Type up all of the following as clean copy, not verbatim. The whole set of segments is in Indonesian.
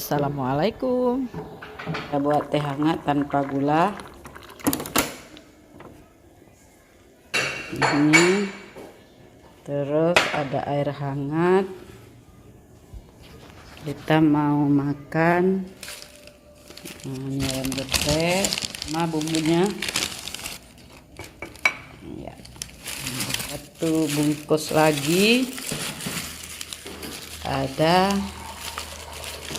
Assalamualaikum. Kita buat teh hangat tanpa gula. Ini terus ada air hangat. Kita mau makan. Ini ayam geprek sama bumbunya. Ya. Satu bungkus lagi. Ada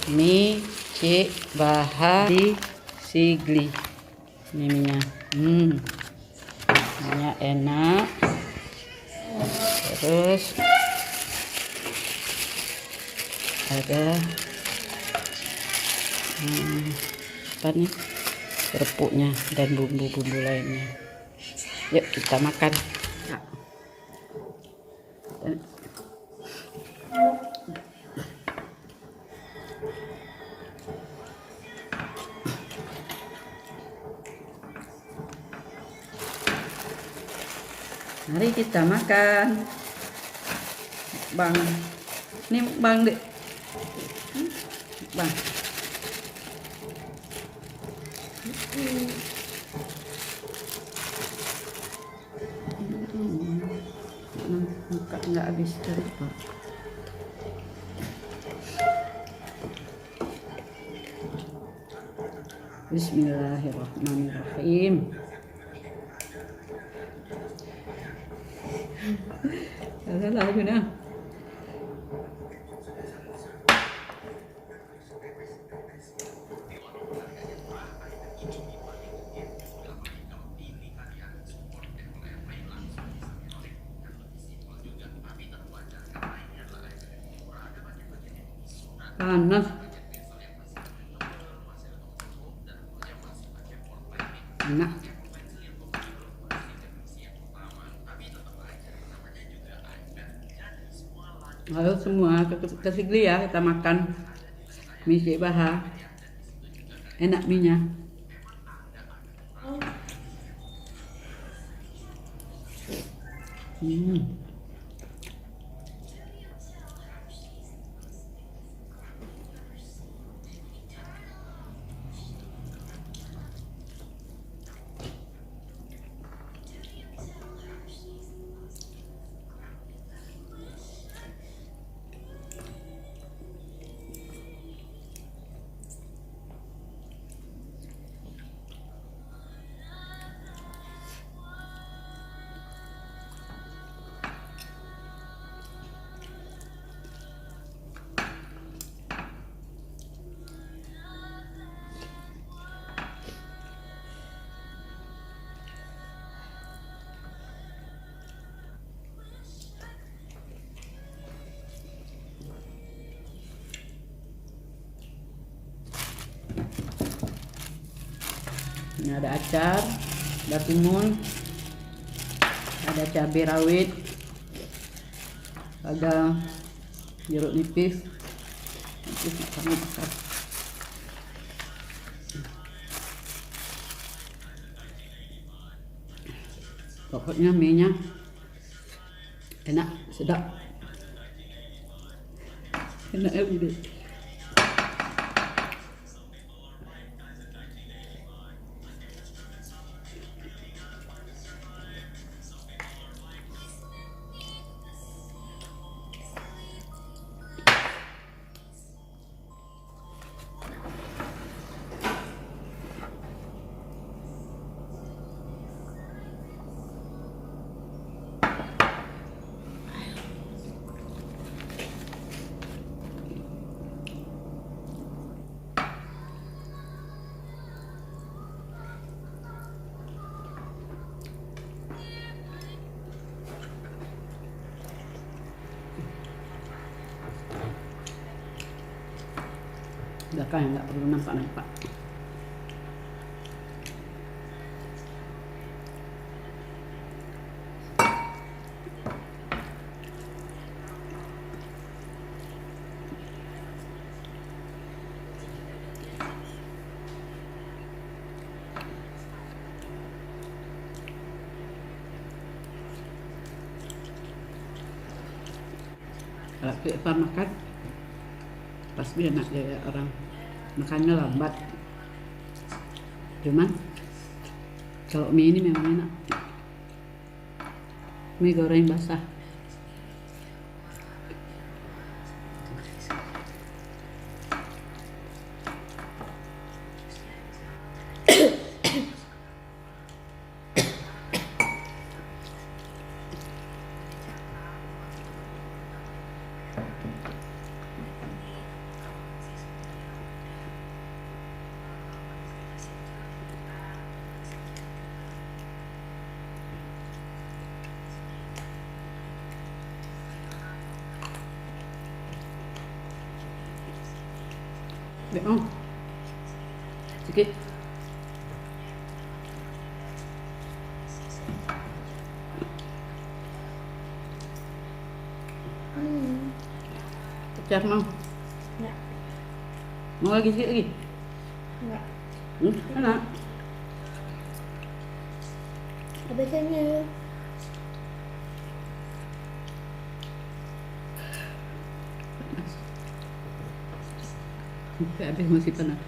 mie Cik Baha di Sigli. Ini minyak. Minyak enak. Terus ada apa nih, kerupuknya dan bumbu-bumbu lainnya. Yuk kita makan. Ya. Mari kita makan. Bang, ini bang dek, bang. Muka nggak habis dari Pak. Bismillahirrahmanirrahim. Salah guna. Panas. Enak. Halo semua, ke Sigli ya, kita makan mie Cik Baha. Enak minyak. Ini ada acar, ada timun, ada cabai rawit, ada jeruk nipis. Kami makan. Pokoknya mie-nya enak, sedap. Enak ya bude. Belakang nggak perlu nampak-nampak. Kalau kita makan pasti enak ya orang. makannya lambat. Cuman kalau mie ini memang enak. Mie goreng basah. Oh, sedikit. Pecah mau? Enggak. Mau lagi sedikit lagi? Enggak. Enak. Habisnya. Habis masih panas.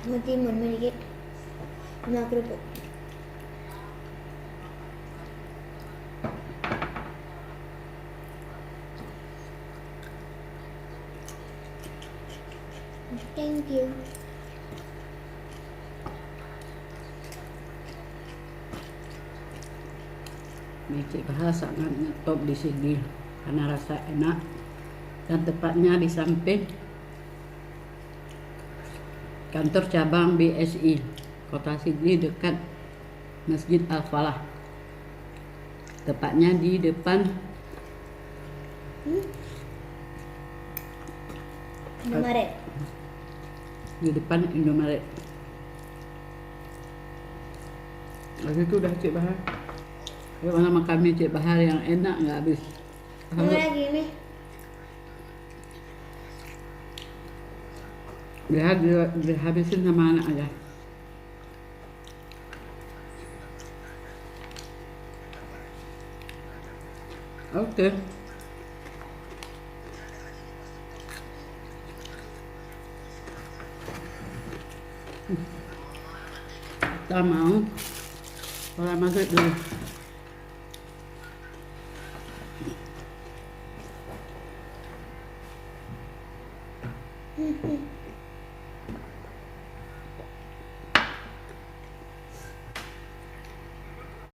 Mentimun sedikit. Sama kerupuk. Thank you. Mie Cik Baha sangat top di sini karena rasa enak dan tepatnya di samping kantor cabang BSI Kota Sigli dekat Masjid Al-Falah. Tepatnya di depan Indomaret. Indomaret. Lagi itu udah Cik Bahar. Bagaimana makan mie Cik Bahar yang enak nggak habis. Mau lagi nih. Dihabisin sama anak aja. Oke. Kita mau sholat maghrib dulu.